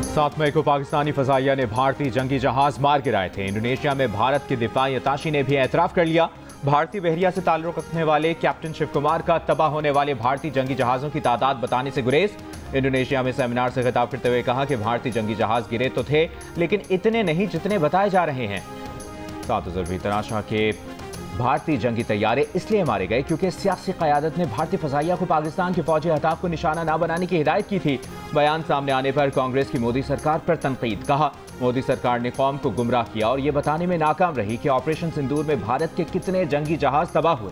7 मई को पाकिस्तानी फजाइया ने भारतीय जंगी जहाज मार गिराए थे। इंडोनेशिया में भारत की दिफाई अताशी ने भी एतराफ़ कर लिया। भारतीय बहरिया से ताल्लुक़ रखने वाले कैप्टन शिव कुमार का तबाह होने वाले भारतीय जंगी जहाज़ों की तादाद बताने से गुरेज। इंडोनेशिया में सेमिनार से खिताब करते हुए कहा कि भारतीय जंगी जहाज गिरे तो थे, लेकिन इतने नहीं जितने बताए जा रहे हैं। सात ज़रबी तराशा के भारतीय जंगी तैयारे इसलिए मारे गए क्योंकि सियासी क़यादत ने भारतीय फजाइया को पाकिस्तान के फौजी अहदाफ को निशाना न बनाने की हिदायत की थी। बयान सामने आने पर कांग्रेस की मोदी सरकार पर तनकीद। कहा, मोदी सरकार ने कौम को गुमराह किया और ये बताने में नाकाम रही कि ऑपरेशन सिंदूर में भारत के कितने जंगी जहाज तबाह हुए।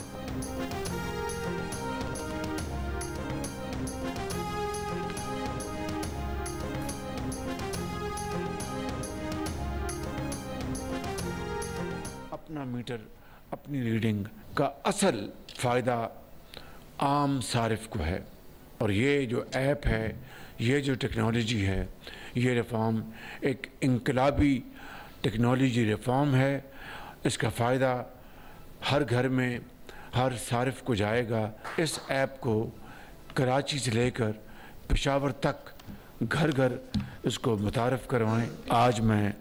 अपना मीटर, अपनी रीडिंग का असल फ़ायदा आम सारिफ को है। और ये जो ऐप है, ये जो टेक्नोलॉजी है, ये रिफॉर्म एक इनकलाबी टेक्नोलॉजी रिफॉर्म है। इसका फ़ायदा हर घर में, हर सारिफ को जाएगा। इस ऐप को कराची से लेकर पेशावर तक घर घर इसको मुतारफ़ करवाएं। आज मैं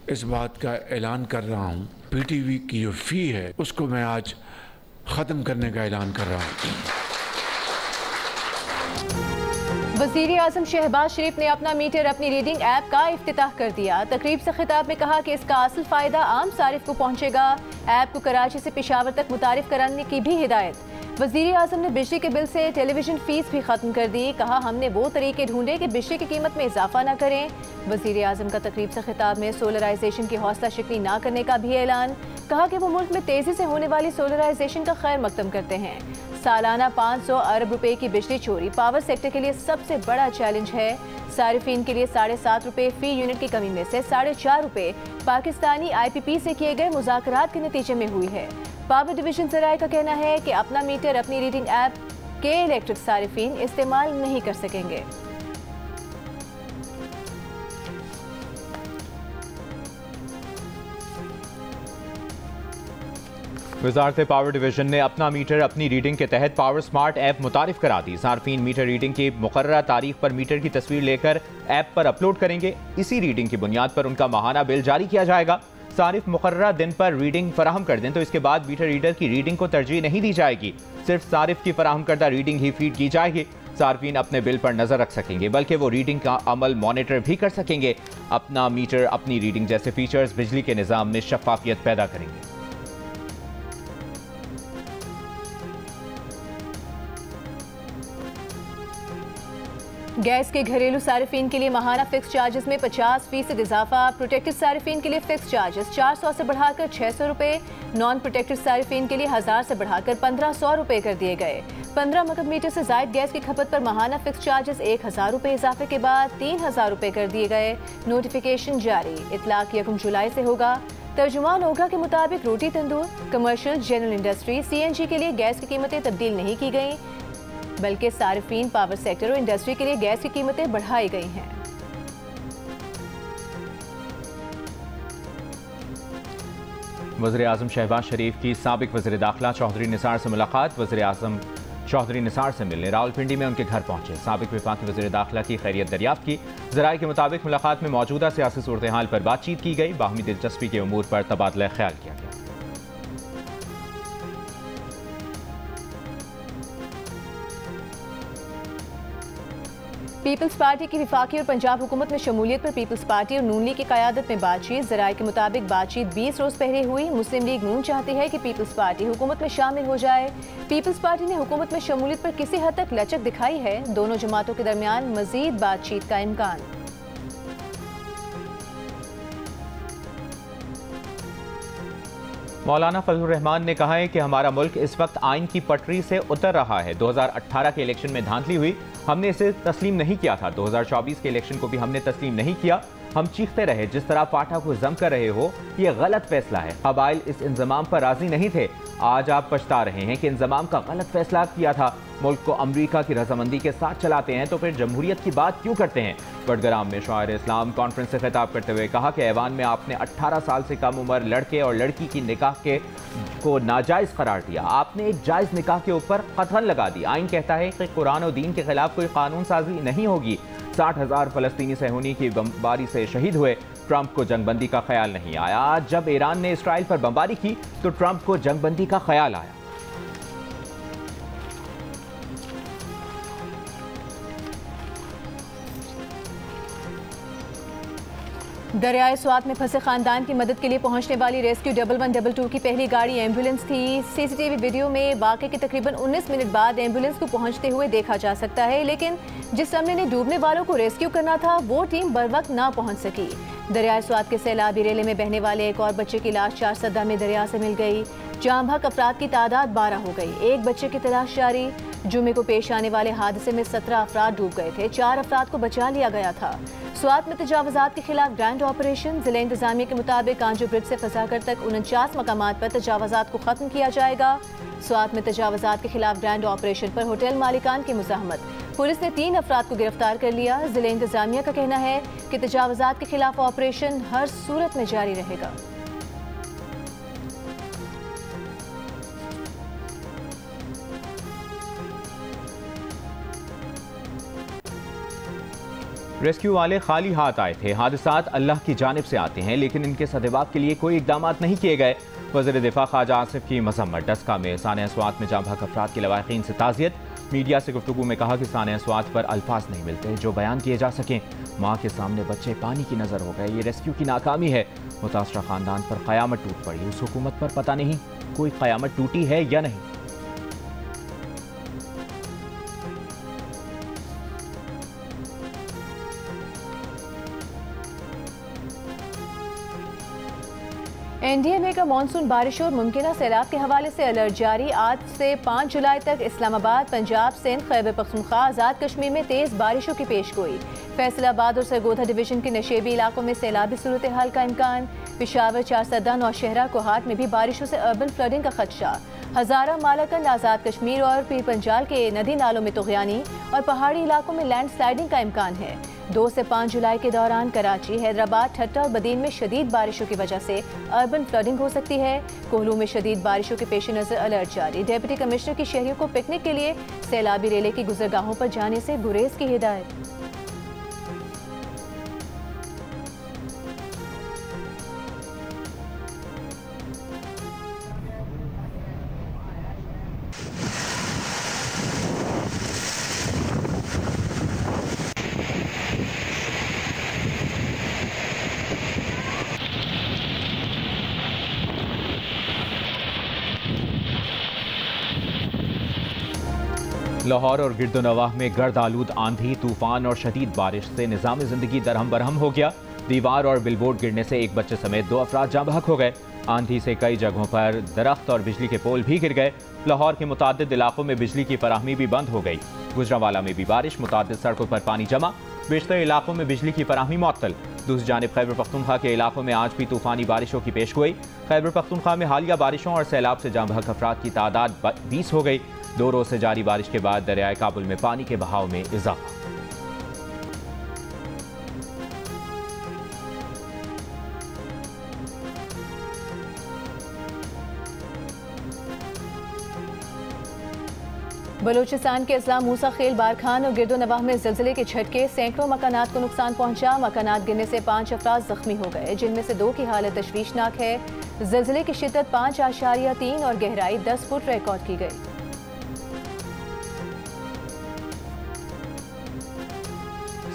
इस बात का ऐलान कर रहा हूँ, पीटीवी की जो फ़ी है उसको मैं आज ख़त्म करने का ऐलान कर रहा हूँ। वज़ीर आज़म शहबाज शरीफ ने अपना मीटर अपनी रीडिंग ऐप का इफ्तिताह कर दिया। तकरीब से खिताब में कहा कि इसका असल फ़ायदा आम सारिफ को पहुँचेगा। ऐप को कराची से पेशावर तक मुतारिफ कराने की भी हिदायत। वज़ीर आज़म ने बिजली के बिल से टेलीविज़न फ़ीस भी ख़त्म कर दी। कहा, हमने वो तरीके ढूंढे कि बिजली की कीमत में इजाफा न करें। वज़ीर आज़म का तकरीब से खिताब में सोलराइजेशन की हौसला शिकनी न करने का भी ऐलान। कहा कि वो मुल्क में तेज़ी से होने वाली सोलराइजेशन का खैर मकदम करते हैं। सालाना 500 अरब रुपए की बिजली चोरी पावर सेक्टर के लिए सबसे बड़ा चैलेंज है। सारिफीन के लिए 7.5 रुपए फ़ी यूनिट की कमी में से 4.5 रुपए पाकिस्तानी IPP से किए गए मुज़ाकरात के नतीजे में हुई है। पावर डिवीजन ज़राए का कहना है कि अपना मीटर अपनी रीडिंग ऐप के इलेक्ट्रिक सारिफीन इस्तेमाल नहीं कर सकेंगे। वज़ारत पावर डिवीजन ने अपना मीटर अपनी रीडिंग के तहत पावर स्मार्ट ऐप मुतारिफ करा दी। सार्फिन मीटर रीडिंग की मुकर्ररा तारीख पर मीटर की तस्वीर लेकर ऐप पर अपलोड करेंगे। इसी रीडिंग की बुनियाद पर उनका माहाना बिल जारी किया जाएगा। सारिफ मुकर्ररा दिन पर रीडिंग फराहम कर दें तो इसके बाद मीटर रीडर की रीडिंग को तरजीह नहीं दी जाएगी। सिर्फ सारिफ की फराहम करदा रीडिंग ही फीड की जाएगी। सार्फिन अपने बिल पर नजर रख सकेंगे, बल्कि वो रीडिंग का अमल मॉनिटर भी कर सकेंगे। अपना मीटर अपनी रीडिंग जैसे फीचर्स बिजली के निज़ाम में शफाफियत पैदा करेंगे। गैस के घरेलू सारिफीन के लिए माहाना फिक्स चार्जेस में 50% इजाफा। प्रोटेक्टेड सारिफीन के लिए फिक्स चार्जेस 400 से बढ़ाकर 600 रुपए, नॉन प्रोटेक्टेड सारिफीन के लिए 1000 से बढ़ाकर 1500 रुपए कर दिए गए। 15 मकब मीटर से जायद गैस की खपत पर माहाना फिक्स चार्जेस 1000 रुपए इजाफे के बाद 3000 रुपए कर दिए गए। नोटिफिकेशन जारी। इतलाक 1 जुलाई से होगा। तर्जुमान ओघा के मुताबिक रोटी तंदूर, कमर्शियल, जनरल इंडस्ट्री, CNG के लिए गैस की कीमतें तब्दील नहीं की गई, बल्कि सारिफीन, पावर सेक्टर और इंडस्ट्री के लिए गैस की कीमतें बढ़ाई गई हैं। वज़ीर आज़म शहबाज शरीफ की साबिक वज़ीर दाखिला चौधरी निसार से मुलाकात। वज़ीर आज़म चौधरी निसार से मिलने रावलपिंडी में उनके घर पहुंचे। साबिक वफाकी वज़ीर दाखिला की खैरियत दरियाफ्त की। ज़राए के मुताबिक मुलाकात में मौजूदा सियासी सूरत हाल पर बातचीत की गई। बाहमी दिलचस्पी के उमूर पर तबादला ख्याल किया गया। पीपल्स पार्टी की विफाकी और पंजाब हुकूमत में शमूलियत पर पीपल्स पार्टी और नून लीग की क़यादत में बातचीत। ज़राए के मुताबिक बातचीत 20 रोज़ पहले हुई। मुस्लिम लीग नून चाहती है कि पीपल्स पार्टी हुकूमत में शामिल हो जाए। पीपल्स पार्टी ने हुकूमत में शमूलियत पर किसी हद तक लचक दिखाई है। दोनों जमातों के दरमियान मजीद बातचीत का इम्कान। मौलाना फजलुर रहमान ने कहा है कि हमारा मुल्क इस वक्त आइन की पटरी से उतर रहा है। 2018 के इलेक्शन में धांधली हुई, हमने इसे तस्लीम नहीं किया था। 2024 के इलेक्शन को भी हमने तस्लीम नहीं किया। हम चीखते रहे, जिस तरह पाठा को जम कर रहे हो, ये गलत फैसला है। कबाइल इस इंजमाम पर राजी नहीं थे। आज आप पछता रहे हैं कि इंजमाम का गलत फैसला किया था। मुल्क को अमरीका की रजामंदी के साथ चलाते हैं तो फिर जमहूरियत की बात क्यों करते हैं। बडगराम में शायर इस्लाम कॉन्फ्रेंस से खिताब करते हुए कहा कि ऐवान में आपने 18 साल से कम उम्र लड़के और लड़की की निकाह को नाजायज़ करार दिया। आपने एक जायज़ निकाह के ऊपर कतन लगा दी। आइन कहता है कि कुरान और दीन के खिलाफ कोई कानून साजी नहीं होगी। 60,000 फलस्तीनी सहूनी की बमबारी से शहीद हुए। ट्रंप को जंगबंदी का ख्याल नहीं आया। जब ईरान ने इसराइल पर बमबारी की तो ट्रंप को जंगबंदी का ख्याल आया। दरियाए स्वात में फंसे खानदान की मदद के लिए पहुंचने वाली रेस्क्यू 1112 की पहली गाड़ी एम्बुलेंस थी। सीसीटीवी वीडियो में वाक़े के तकरीबन 19 मिनट बाद एम्बुलेंस को पहुंचते हुए देखा जा सकता है, लेकिन जिस अमले ने डूबने वालों को रेस्क्यू करना था वो टीम बर वक्त ना पहुंच सकी। दरियाए स्वात के सैलाबी रेले में बहने वाले एक और बच्चे की लाश 4 सदा में दरिया से मिल गई। जाम बहक अफराद की तादाद 12 हो गई। एक बच्चे की तलाश जारी। जुमे को पेश आने वाले हादसे में 17 अफराद डूब गए थे। 4 अफराद को बचा लिया गया था। स्वात में तजावजात के खिलाफ ग्रैंड ऑपरेशन। जिला इंतजामिया के मुताबिक कांजू ब्रिज से फंसाकर तक 49 मकामात पर तजावजात को खत्म किया जाएगा। स्वात में तजावजात के खिलाफ ग्रैंड ऑपरेशन पर होटल मालिकान की मुज़ाहमत। पुलिस ने 3 अफराद को गिरफ्तार कर लिया। जिला इंतजामिया का कहना है कि तजावजात के खिलाफ ऑपरेशन हर सूरत में जारी रहेगा। रेस्क्यू वाले खाली हाथ आए थे। हादसात अल्लाह की जानिब से आते हैं, लेकिन इनके सदेबाब के लिए कोई इकदाम नहीं किए गए। वज़ीर दिफा ख्वाजा आसिफ की मजम्मत। डस्का में सानिया स्वात में जाम बहक अफराद के लवाहिकीन से ताज़ियत। मीडिया से गुफ्तगू में कहा कि सानिया स्वात पर अल्फाज नहीं मिलते जो बयान किए जा सकें। माँ के सामने बच्चे पानी की नज़र हो गए। ये रेस्क्यू की नाकामी है। मुतासरा खानदान पर क़यामत टूट पड़ी। उस हुकूमत पर पता नहीं कोई क़यामत टूटी है या नहीं। एनडीएमए का मानसून बारिश और मुमकिन सैलाब के हवाले से अलर्ट जारी। आज से 5 जुलाई तक इस्लामाबाद, पंजाब, सिंध, खैबर पख्तूनख्वा, आज़ाद कश्मीर में तेज़ बारिशों की पेशगोई। फैसलाबाद और सरगोधा डिवीजन के नशेबी इलाकों में सैलाबी सूरत हाल का इम्कान। पिशावर, चारसदा, नौशहरा, कोहाट में भी बारिशों से अर्बन फ्लडिंग का खदशा। हज़ारा, मालाकंद, आज़ाद कश्मीर और पीर पंजाल के नदी नालों में तुग़यानी और पहाड़ी इलाकों में लैंड स्लाइडिंग का इम्कान है। 2 से 5 जुलाई के दौरान कराची, हैदराबाद, ठट्टा और बदीन में शदीद बारिशों की वजह से अर्बन फ्लडिंग हो सकती है। कोहलू में शदीद बारिशों के पेश नज़र अलर्ट जारी। डिप्टी कमिश्नर की शहरियों को पिकनिक के लिए सैलाबी रेले की गुजरगाहों पर जाने से गुरेज की हिदायत। लाहौर और गिरदोनवाह में गर्द आलूद आंधी, तूफान और शदीद बारिश से निज़ाम ज़िंदगी दरहम बरहम हो गया। दीवार और बिलबोर्ड गिरने से एक बच्चे समेत 2 अफराद जाँ बहक हो गए। आंधी से कई जगहों पर दरख्त और बिजली के पोल भी गिर गए। लाहौर के मुतादिद इलाकों में बिजली की फराहमी भी बंद हो गई। गुजरांवाला में भी बारिश, मुतादिद सड़कों पर पानी जमा, बेशतर इलाकों में बिजली की फराहमी मुअत्तल। दूसरी जानिब खैबर पख्तूनख्वा के इलाकों में आज भी तूफानी बारिशों की पेशगोई। खैबर पख्तूनख्वा में हालिया बारिशों और सैलाब से जाँ बहक अफराद की तादाद 20 हो गई। 2 रोज से जारी बारिश के बाद दरियाए काबुल में पानी के बहाव में इजाफा। बलूचिस्तान के अजला मूसा खेल, बारखान और गिरदोनवाह में ज़िलज़िले के झटके, सैकड़ों मकानात को नुकसान पहुंचा। मकानात गिरने से 5 अफराद जख्मी हो गए, जिनमें से 2 की हालत तशवीशनाक है। ज़िलज़िले की शिद्दत 5.3 और गहराई 10 फुट रिकॉर्ड की गई।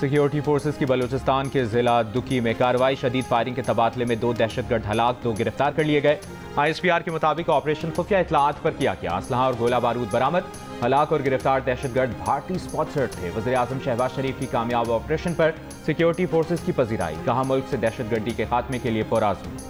सिक्योरिटी फोर्सेस की बलूचिस्तान के जिला दुकी में कार्रवाई। शदीद फायरिंग के तबादले में 2 दहशतगर्द हलाक, 2 गिरफ्तार कर लिए गए। ISPR के मुताबिक ऑपरेशन खुफिया इतलात पर किया गया। असलहा और गोला बारूद बरामद। हलाक और गिरफ्तार दहशतगर्द भारतीय स्पॉन्सर्ड थे। वज़ीर आज़म शहबाज शरीफ की कामयाब ऑपरेशन पर सिक्योरिटी फोर्सेस की पजीराई। कहा मुल्क से दहशतगर्दी के खात्मे के लिए पुरआज़म।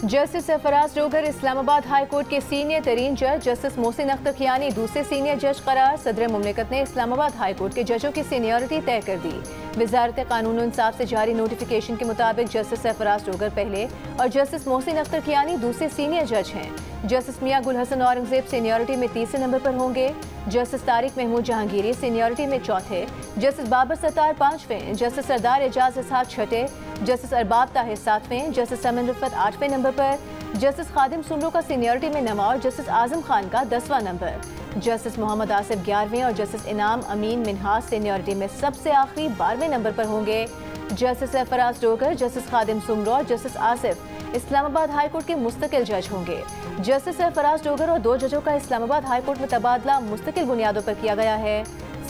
Justice Sarfaraz Dogar Islamabad high court के सीनियर तरीन जज। जस्टिस मोहसिन अख्तर कियानी दूसरे सीनियर जज करार। सदर मुमलिकत ने इस्लामाबाद हाई कोर्ट के जजों की सीनियरिटी तय कर दी। वजारत कानून और इंसाफ से जारी नोटिफिकेशन के मुताबिक जस्टिस सरफराज डोगर पहले और जस्टिस मोहसिन अख्तर कियानी दूसरे सीनियर जज हैं। जस्टिस मियां गुल हसन औरंगजेब सीनियरिटी में 3 नंबर पर होंगे। जस्टिस तारिक महमूद जहांगीरी सीनियरिटी में 4थे। जस्टिस बाबर सत्तार 5वें। जस्टिस सरदार एजाज इसहाक 6ठे। जस्टिस अरबाब ताहिर 7वें। जस्टिस समन रिफत 8वें नंबर पर। जस्टिस खादिम सुमरो का सीनियरिटी में 9वां और जस्टिस आजम खान का 10वां नंबर। जस्टिस मोहम्मद आसिफ 11वें और जस्टिस इनाम अमीन मिन्हाज सीनियरिटी में सबसे आखिरी 12वें नंबर पर होंगे। जस्टिस सरफराज डोगर, जस्टिस खादिम सुमरो और जस्टिस आसिफ इस्लामाबाद हाईकोर्ट के मुस्तकिल जज होंगे। जस्टिस सरफराज डोगर और 2 जजों का इस्लामाबाद हाईकोर्ट में तबादला मुस्तकिल बुनियादों पर किया गया है।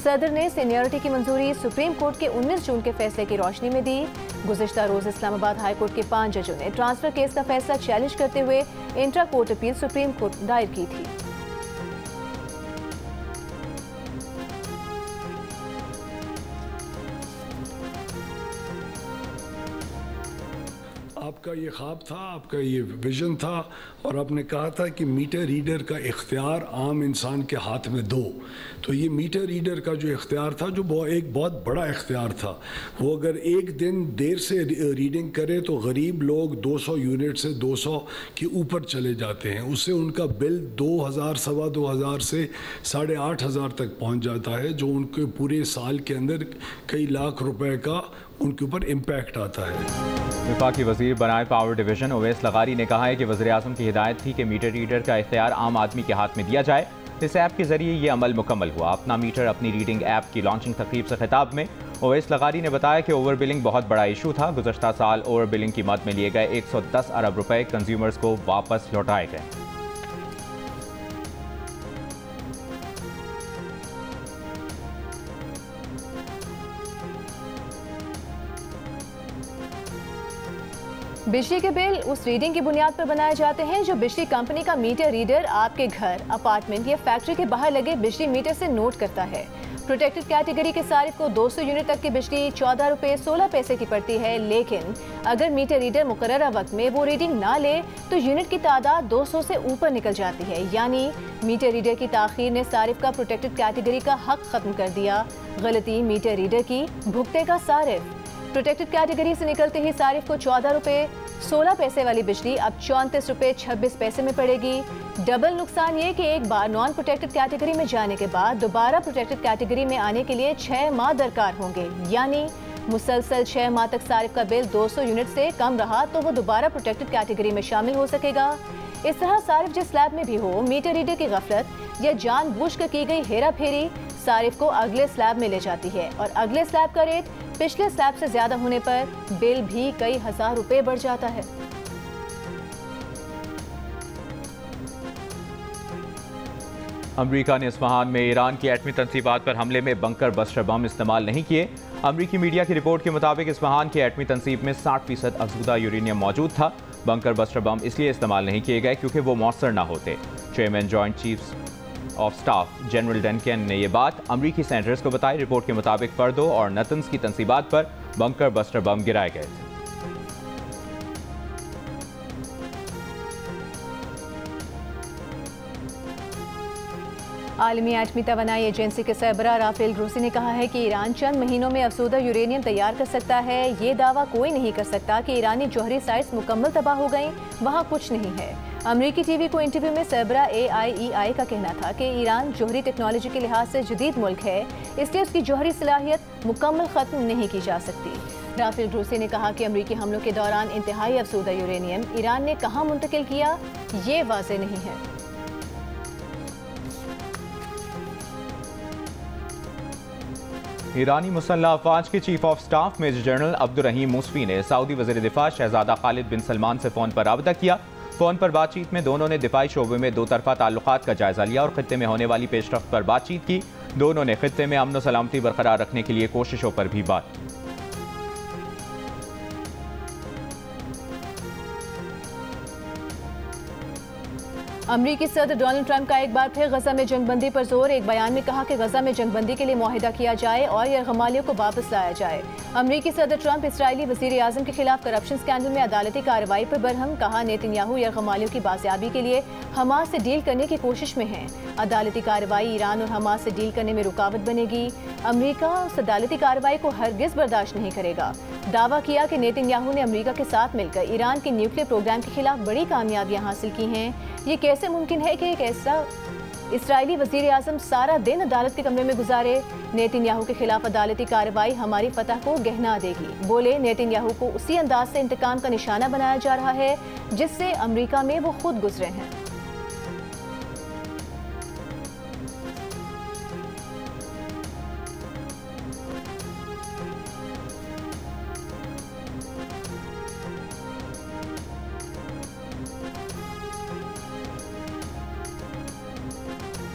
सदर ने सीनियरिटी की मंजूरी सुप्रीम कोर्ट के 19 जून के फैसले की रोशनी में दी। गुज़िश्ता रोज इस्लामाबाद हाईकोर्ट के 5 जजों ने ट्रांसफर केस का फैसला चैलेंज करते हुए intra court appeal supreme court दायर की थी। आपका ये ख्वाब था, आपका ये विजन था और आपने कहा था कि मीटर रीडर का इख्तियार आम इंसान के हाथ में दो। तो ये मीटर रीडर का जो इख्तियार था, जो एक बहुत बड़ा इख्तियार था, वो अगर एक दिन देर से रीडिंग करे तो गरीब लोग 200 यूनिट से 200 के ऊपर चले जाते हैं। उससे उनका बिल 2000 सवा 2000 से 8500 तक पहुंच जाता है, जो उनके पूरे साल के अंदर कई लाख रुपए का उनके ऊपर इम्पैक्ट आता है। वफाकी वजीर बनाए पावर डिवीजन ओवैस लगारी ने कहा है कि वज़ीर आज़म की हिदायत थी कि मीटर रीडर का इख्तियार आम आदमी के हाथ में दिया जाए। इस ऐप के जरिए ये अमल मुकम्मल हुआ। अपना मीटर अपनी रीडिंग ऐप की लॉन्चिंग तकरीब से खिताब में ओवैस लगारी ने बताया कि ओवर बिलिंग बहुत बड़ा इशू था। गुज़श्ता साल ओवर बिलिंग की मद में लिए गए 110 अरब रुपए कंज्यूमर्स को वापस लौटाए गए। बिजली के बिल उस रीडिंग की बुनियाद पर बनाए जाते हैं जो बिजली कंपनी का मीटर रीडर आपके घर, अपार्टमेंट या फैक्ट्री के बाहर लगे बिजली मीटर से नोट करता है। प्रोटेक्टेड कैटेगरी के सारिफ को 200 यूनिट तक की बिजली 14 रुपये 16 पैसे की पड़ती है, लेकिन अगर मीटर रीडर मुकर्ररा वक्त में वो रीडिंग ना ले तो यूनिट की तादाद 200 से ऊपर निकल जाती है। यानी मीटर रीडर की ताखीर ने सारिफ का प्रोटेक्टेड कैटेगरी का हक खत्म कर दिया। गलती मीटर रीडर की, भुगतेगा सारिफ। प्रोटेक्टेड कैटेगरी से निकलते ही सारिफ को 14 रुपये 16 पैसे वाली बिजली अब 34 रुपये 26 पैसे में पड़ेगी। डबल नुकसान ये कि एक बार नॉन प्रोटेक्टेड कैटेगरी में जाने के बाद दोबारा प्रोटेक्टेड कैटेगरी में आने के लिए 6 माह दरकार होंगे। यानी मुसलसल 6 माह तक सारिफ का बिल 200 यूनिट से कम रहा तो वो दोबारा प्रोटेक्टेड कैटेगरी में शामिल हो सकेगा। इस तरह सारिफ जिस स्लैब में भी हो, मीटर रीडर की गफलत या जानबूझकर की गई हेरा फेरी सारिफ को अगले स्लैब में ले जाती है और अगले स्लैब का रेट पिछले स्लैब से ज्यादा होने पर बिल भी कई हजार रुपए बढ़ जाता है। अमरीका ने इस्फहान में ईरान की एटमी तंसीबात पर हमले में बंकर बस्टर बम इस्तेमाल नहीं किए। अमरीकी मीडिया की रिपोर्ट के मुताबिक इस्फहान की एटमी तंसीब में 60% अफज़ूदा यूरेनियम मौजूद था। बंकर बस्टर बम इसलिए इस्तेमाल नहीं किए गए क्योंकि वो मौसर ना होते। Chairman joint chiefs of staff general Duncan ने यह बात अमरीकी सेनेटर्स को बताई। रिपोर्ट के मुताबिक फर्दो और नतन्स की तंसीबात पर बंकर बस्टर बम गिराए गए थे। आलमी एटमी तवानाई एजेंसी के सरबराह राफेल ग्रोसी ने कहा है कि ईरान चंद महीनों में अफसूदा यूरेनियम तैयार कर सकता है। ये दावा कोई नहीं कर सकता कि ईरानी जौहरी साइट्स मुकम्मल तबाह हो गई, वहाँ कुछ नहीं है। अमरीकी टीवी को इंटरव्यू में सरबराह AIEI का कहना था कि ईरान जौहरी टेक्नोलॉजी के लिहाज से जदीद मुल्क है, इसलिए उसकी जौहरी सलाहियत मुकम्मल ख़त्म नहीं की जा सकती। राफेल ग्रोसी ने कहा कि अमरीकी हमलों के दौरान इंतहाई अफसूदा यूरेनियम ईरान ने कहाँ मुंतकिल किया, ये वाज़ेह नहीं है। ईरानी मुसल्लह अफवाज के chief of staff major general Abdurrahim Mousavi ने सऊदी वज़ीर दिफा शहजादा खालिद बिन सलमान से फ़ोन पर राबता किया। फ़ोन पर बातचीत में दोनों ने दिफाई शोबे में दो तरफा ताल्लुकात का जायज़ा लिया और खित्ते में होने वाली पेशरफ्त पर बातचीत की। दोनों ने खित्ते में अमन व सलामती बरकरार रखने के लिए कोशिशों पर भी बात की। अमरीकी सदर डोनाल्ड ट्रंप का एक बार फिर गजा में जंगबंदी पर जोर। एक बयान में कहा कि गजा में जंगबंदी के लिए मुआहिदा किया जाए और यरगमालियों को वापस लाया जाए। अमरीकी सदर ट्रंप इसराइली वजीर आजम के खिलाफ करप्शन स्कैंडल में अदालती कार्रवाई पर बरहम। कहा नेतन्याहू यरगमालियों की बाजियाबी के लिए हमास से डील करने की कोशिश में है। अदालती कार्रवाई ईरान और हमास से डील करने में रुकावट बनेगी। अमरीका उस अदालती कार्रवाई को हरगिज बर्दाश्त नहीं करेगा। दावा किया कि नेतन्याहू ने अमरीका के साथ मिलकर ईरान के न्यूक्लियर प्रोग्राम के खिलाफ बड़ी कामयाबियां हासिल की हैं। ये कैसे मुमकिन है कि एक ऐसा इसराइली वज़ीर आज़म सारा दिन अदालत के कमरे में गुजारे। नेतन्याहू के खिलाफ अदालती कार्रवाई हमारी फतह को गहना देगी। बोले नेतन्याहू को उसी अंदाज से इंतकाम का निशाना बनाया जा रहा है जिससे अमेरिका में वो खुद गुजरे हैं।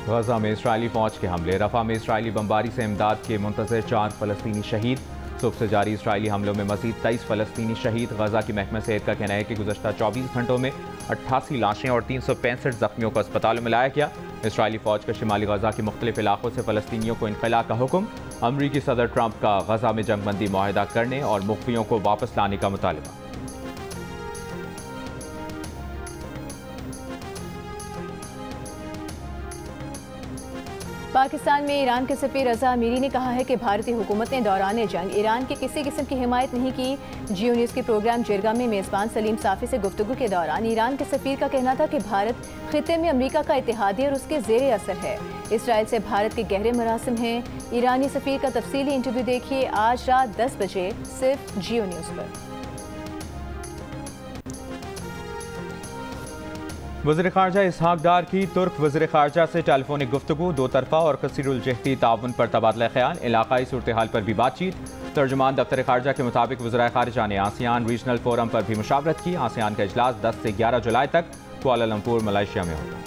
गजा में इसराइली फौज के हमले, रफा में इसराइली बमबारी से इमदाद के मुंतज़िर 4 फ़लस्तीनी शहीद। सुबह से जारी इसराइली हमलों में मज़ीद 23 फ़लस्तीनी शहीद। गजा की महकमा सेहत का कहना है कि गुज़श्ता 24 घंटों में 88 लाशें और 365 ज़ख्मियों को अस्पतालों में लाया गया। इसराइली फौज का शिमाली गजा के मुख्तलिफ इलाकों से फ़लस्तीनियों को इनखला का हुक्म। अमरीकी सदर ट्रंप का गजा में जंगबंदी मुआहदा करने और मुख्फियों को वापस लाने का मुतालबा। पाकिस्तान में ईरान के सफीर रजा अमीरी ने कहा है कि भारतीय हुकूमत ने दौरान जंग ईरान की किसी किस्म की हिमायत नहीं की। जियो न्यूज़ के प्रोग्राम जिरगा में मेज़बान सलीम साफ़ी से गुफ्तगू के दौरान ईरान के सफीर का कहना था कि भारत खित्ते में अमेरिका का इत्तेहादी और उसके ज़ेरे असर है। इसराइल से भारत के गहरे मरासिम हैं। ईरानी सफीर का तफसीली इंटरव्यू देखिए आज रात 10 बजे सिर्फ जियो न्यूज़ पर। वज़ीर ख़ारजा इसहाक डार की तुर्क वज़ीर ख़ारजा से टेलीफोनिक गुफ्तगू, दो तरफ़ा और कसीरुल जहती ताउन पर तबादला ख्याल, इलाक़ाई सूरत हाल पर भी बातचीत। तर्जुमान दफ्तर ख़ारजा के मुताबिक वज़ीर ख़ारजा ने आसियान रीजनल फोरम पर भी मुशावरत की। आसियान का इजलास 10 से 11 जुलाई तक कुआलालंपुर मलेशिया में होगा।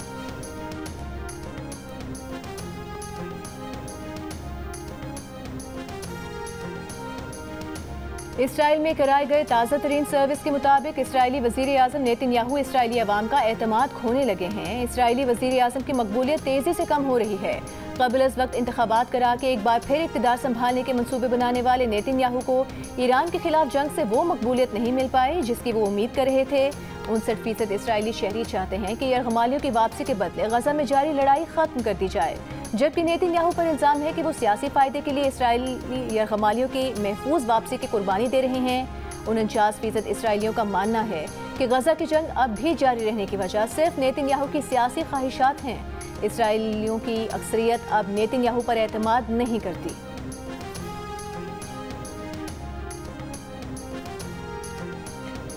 इसराइल में कराए गए ताज़ा तरीन सर्विस के मुताबिक इसराइली वज़ीर आज़म नेतन्याहू इसराइली अवाम का एतमाद खोने लगे हैं। इसराइली वज़ीर आज़म की मकबूलियत तेज़ी से कम हो रही है। क़ब्ल अज़ वक्त इंतख़ाबात करा के एक बार फिर इक़्तिदार संभालने के मंसूबे बनाने वाले नेतन्याहू को ईरान के खिलाफ जंग से वो मकबूलियत नहीं मिल पाई जिसकी वो उम्मीद कर रहे थे। 59% इसराइली शहरी चाहते हैं कि यरगमालियों की वापसी के बदले गजा में जारी लड़ाई ख़त्म कर दी जाए, जबकि नेतन्याहू पर इल्ज़ाम है कि वो सियासी फ़ायदे के लिए इसराइली यरगमालियों की महफूज वापसी की कुर्बानी दे रहे हैं। 49% इसराइलियों का मानना है कि गजा की जंग अब भी जारी रहने की वजह सिर्फ नेतन्याहू की सियासी ख्वाहिशात हैं। इसराइलियों की अक्सरियत अब नेतन्याहू पर एतमाद नहीं करती।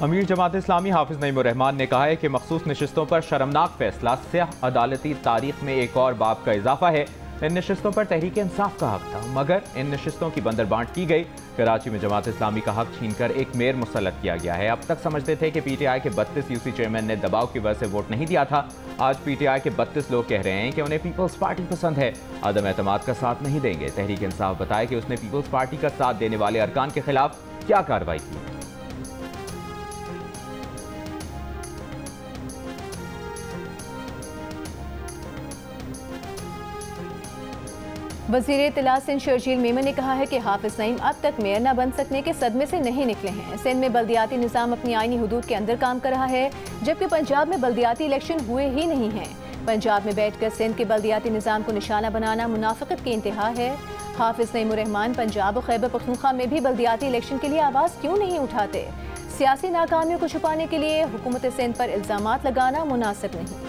अमीर जमात इस्लामी हाफिज नईम उर रहमान ने कहा है कि मखसूस नशिस्तों पर शर्मनाक फैसला सियाह अदालती तारीख में एक और बाब का इजाफा है। इन नशिस्तों पर तहरीक इंसाफ का हक था, मगर इन नशिस्तों की बंदरबांट की गई। कराची में जमात इस्लामी का हक छीनकर एक मेयर मुसल्लत किया गया है। अब तक समझते थे कि PTI के 32 यूसी चेयरमैन ने दबाव की वजह से वोट नहीं दिया था। आज PTI के 32 लोग कह रहे हैं कि उन्हें पीपल्स पार्टी पसंद है, अदम एतमाद का साथ नहीं देंगे। तहरीक इंसाफ बताया कि उसने पीपल्स पार्टी का साथ देने वाले अरकान के खिलाफ क्या कार्रवाई की। वज़ीर इत्तला सिंध शर्जील मेमन ने कहा है कि हाफिज नईम अब तक मेयर न बन सकने के सदमे से नहीं निकले हैं। सिंध में बल्दियाती निज़ाम अपनी आईनी हुदूद के अंदर काम कर रहा है, जबकि पंजाब में बल्दियाती इलेक्शन हुए ही नहीं हैं। पंजाब में बैठकर सिंध के बल्दियाती निज़ाम को निशाना बनाना मुनाफिकत की इंतहा है। हाफिज नईम उर रहमान पंजाब और खैबर पख्तूनख्वा में भी बल्दियाती इलेक्शन के लिए आवाज़ क्यों नहीं उठाते? सियासी नाकामियों को छुपाने के लिए हुकूमत सिंध पर इल्ज़ामात लगाना मुनासिब नहीं।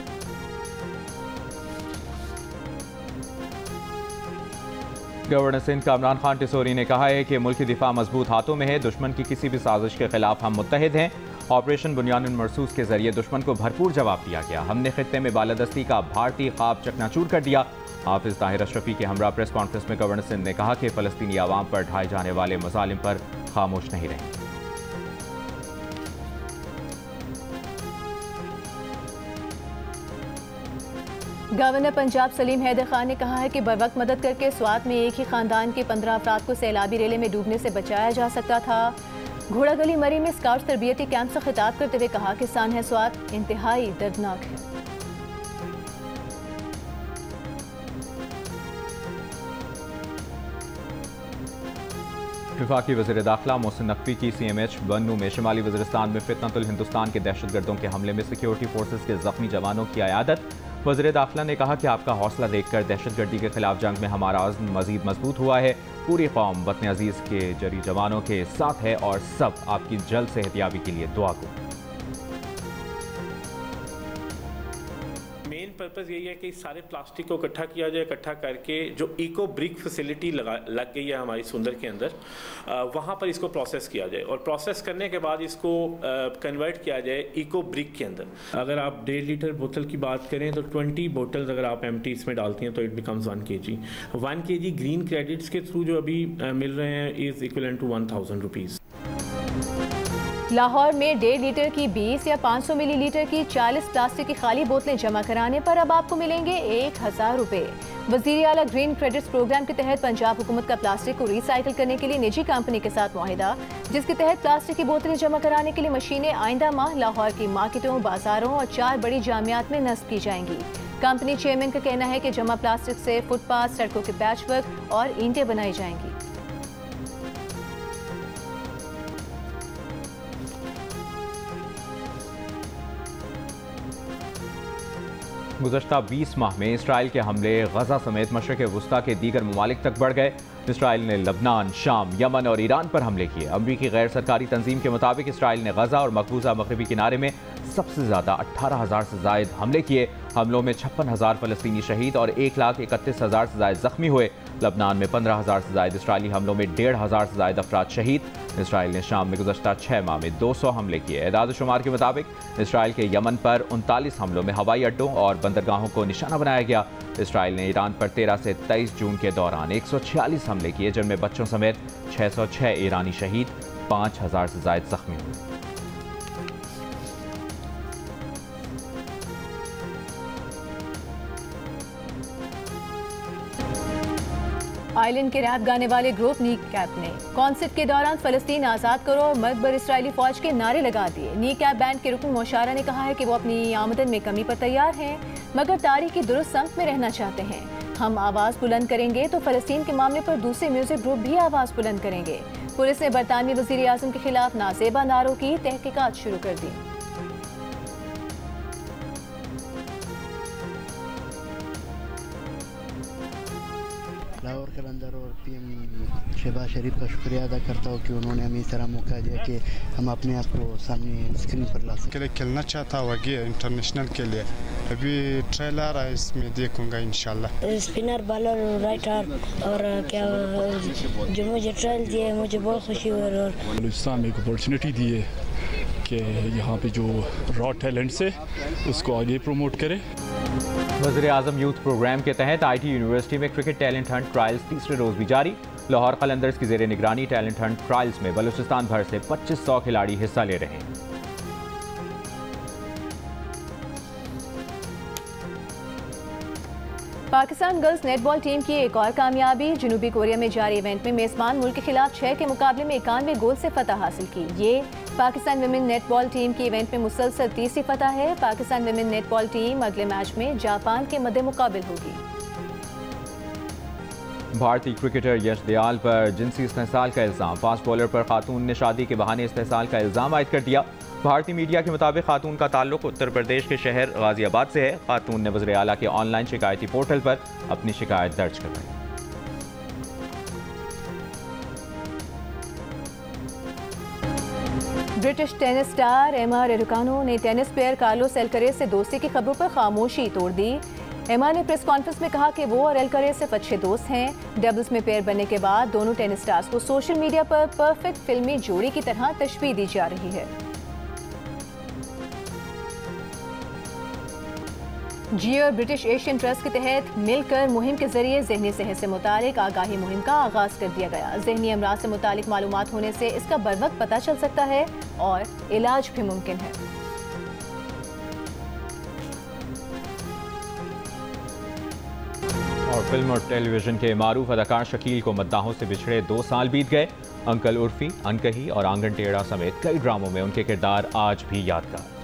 गवर्नर सिंध का इमरान खान टिसोरी ने कहा है कि मुल्क की दिफा मजबूत हाथों में है। दुश्मन की किसी भी साजिश के खिलाफ हम मुत्तहिद हैं। ऑपरेशन बुनियानुल मरसूस के जरिए दुश्मन को भरपूर जवाब दिया गया। हमने खित्ते में बालादस्ती का भारतीय ख्वाब चकनाचूर कर दिया। हाफिज ताहिर अशरफी के हमरा प्रेस कॉन्फ्रेंस में गवर्नर सिंध ने कहा कि फ़लस्तीनी आवाम पर ढाए जाने वाले मज़ालिम पर खामोश नहीं रहेंगे। गवर्नर पंजाब सलीम हैदर खान ने कहा है कि बरवक्त मदद करके स्वात में एक ही खानदान के 15 अफराद को सैलाबी रेले में डूबने से बचाया जा सकता था। घोड़ागली मरी में स्काउट तरबियती कैंप से खिताब करते हुए कहा कि सानह स्वात इंतहाई दर्दनाक है। वफाकी वज़ीर दाखिला मोहसिन नकवी की CMH बन्नू में शिमाली वज़ीरिस्तान में फितनतुल हिंदुस्तान के दहशतगर्दों के हमले में सिक्योरिटी फोर्सेस के जख्मी जवानों की अयादत। वज़ीर दाखिला ने कहा कि आपका हौसला देखकर दहशतगर्दी के खिलाफ जंग में हमारा अज़्म मज़ीद मजबूत हुआ है। पूरी कौम वतन अजीज़ के जरी जवानों के साथ है और सब आपकी जल्द सेहतियाबी के लिए दुआ को। मेन पर्पज़ यही है कि सारे प्लास्टिक को इकट्ठा किया जाए, इकट्ठा करके जो इको ब्रिक फैसिलिटी लग गई है हमारी सुंदर के अंदर, वहाँ पर इसको प्रोसेस किया जाए और प्रोसेस करने के बाद इसको कन्वर्ट किया जाए इको ब्रिक के अंदर। अगर आप 1.5 लीटर बोतल की बात करें तो 20 बोतल्स अगर आप एम्प्टी इसमें डालती हैं तो it becomes 1 kg। 1 kg green credits के थ्रू जो अभी मिल रहे हैं is equivalent to 1000 rupees. Lahore में 1.5 लीटर की 20 या 500 मिलीलीटर की 40 प्लास्टिक की खाली बोतलें जमा कराने पर अब आपको मिलेंगे 1000 रुपये। वज़ीर आला ग्रीन क्रेडिट्स प्रोग्राम के तहत पंजाब हुकूमत का प्लास्टिक को रिसाइकिल करने के लिए निजी कंपनी के साथ मुआहिदा, जिसके तहत प्लास्टिक की बोतलें जमा कराने के लिए मशीनें आइंदा माह लाहौर की मार्केटों, बाजारों और 4 बड़ी जामियात में नस्ब की जाएंगी। कंपनी चेयरमैन का कहना है कि जमा प्लास्टिक से फुटपाथ, सड़कों के पैचवर्क और ईंटें बनाई जाएंगी। गुज़श्ता 20 माह में इसराइल के हमले गजा समेत मशरिक़ वुस्ता के दीगर ममालिक तक बढ़ गए। इसराइल ने लबनान, शाम, यमन और ईरान पर हमले किए। अमरीकी गैर सरकारी तंजीम के मुताबिक इसराइल ने गजा और मकबूजा मगरबी किनारे में सबसे ज़्यादा 18,000 से ज़ायद हमले किए। हमलों में 56,000 फ़लस्तीनी शहीद और 1,31,000 से ज़ायद ज़ख्मी हुए। लबनान में 15,000 से ज़ायद इसराइली हमलों में 1,500 से ज़ायद अफराद शहीद। इसराइल ने शाम में गुज़श्ता 6 माह में 200 हमले किए। एदाद शुमार के मुताबिक इसराइल के यमन पर 39 हमलों में हवाई अड्डों और बंदरगाहों को निशाना बनाया गया। इसराइल ने ईरान पर 13 से 23 जून के दौरान 146 हमले किए, जिनमें बच्चों समेत 606 ईरानी शहीद, 5,000 से ज़ायद ज़ख्मी हुए। आइलैंड के रैप गाने वाले ग्रुप नी कैप ने कॉन्सर्ट के दौरान फलस्तीन आज़ाद करो और मकबर इसराइली फौज के नारे लगा दिए। नी कैप बैंड के रुकन मोशारा ने कहा है कि वो अपनी आमदन में कमी पर तैयार हैं, मगर तारीख की दुरुस्त समत में रहना चाहते हैं। हम आवाज़ बुलंद करेंगे तो फलस्तीन के मामले पर दूसरे म्यूजिक ग्रुप भी आवाज़ बुलंद करेंगे। पुलिस ने बरतानवी वज़ीर आज़म के खिलाफ नाजेबा नारों की तहकीकात शुरू कर दी। लाहौर कलंदर और पीएम शहबाज शरीफ का शुक्रिया अदा करता हूँ कि उन्होंने हमें इस तरह मौका दिया कि हम अपने आप को सामने स्क्रीन पर ला सकें। के लिए खेलना चाहता हूँ आगे इंटरनेशनल के लिए, अभी ट्रेलर है इसमें देखूंगा इंशाल्लाह। स्पिनर, बॉलर, राइट आर्म और क्या जो मुझे ट्रायल दिए मुझे बहुत खुशी हुई और बलूचिस्तान में एक अपॉर्चुनिटी दी है कि यहाँ पे जो रॉ टैलेंट से उसको आगे प्रमोट करे। वज़ीर आज़म यूथ प्रोग्राम के तहत IT यूनिवर्सिटी में क्रिकेट टैलेंट हंट ट्रायल्स तीसरे रोज़ भी जारी। लाहौर कलंदर्स की ज़ेरे निगरानी टैलेंट हंट ट्रायल्स में बलूचिस्तान भर से 2500 खिलाड़ी हिस्सा ले रहे हैं। पाकिस्तान गर्ल्स नेटबॉल टीम की एक और कामयाबी, जनूबी कोरिया में जारी इवेंट में मेज़बान मुल्क के खिलाफ 6 के मुकाबले में 91 गोल से फतह हासिल की। ये पाकिस्तान विमेन नेटबॉल टीम की इवेंट में मुसलसल तीसरी फतह है। पाकिस्तान विमेन नेटबॉल टीम अगले मैच में जापान के मद्दे मुकाबिल होगी। भारतीय क्रिकेटर यश दयाल पर जिनसी इस्तेहसाल का इल्ज़ाम। फास्ट बॉलर पर खातून ने शादी के बहाने इस्तेहसाल का इल्ज़ाम आयद कर दिया। भारतीय मीडिया के मुताबिक खातून का ताल्लुक उत्तर प्रदेश के शहर गाजियाबाद से है। खातून ने वज़ीर आला के ऑनलाइन शिकायती पोर्टल पर अपनी शिकायत दर्ज करवाई। ब्रिटिश टेनिस स्टार एमा रेडुकानो ने टेनिस प्लेयर कार्लोस एल्करेज से दोस्ती की खबरों पर खामोशी तोड़ दी। एमा ने प्रेस कॉन्फ्रेंस में कहा कि वो और एल्करेज सिर्फ अच्छे दोस्त हैं। डबल्स में पेयर बनने के बाद दोनों टेनिस स्टार्स को सोशल मीडिया पर परफेक्ट फिल्मी जोड़ी की तरह तशबीह दी जा रही है। जियो और ब्रिटिश एशियन ट्रस्ट के तहत मिलकर मुहिम के जरिए ज़हनी सेहत से मुतालिक आगाही मुहिम का आगाज़ कर दिया गया। ज़हनी अमराज से मुतालिक मालूमात होने से इसका बरवक्त पता चल सकता है और इलाज भी मुमकिन है। और फिल्म और टेलीविजन के मारूफ अदाकार शकील को मद्दाहों से बिछड़े 2 साल बीत गए। अंकल उर्फी, अनकही और आंगन टेढ़ा समेत कई ड्रामों में उनके किरदार आज भी यादगार।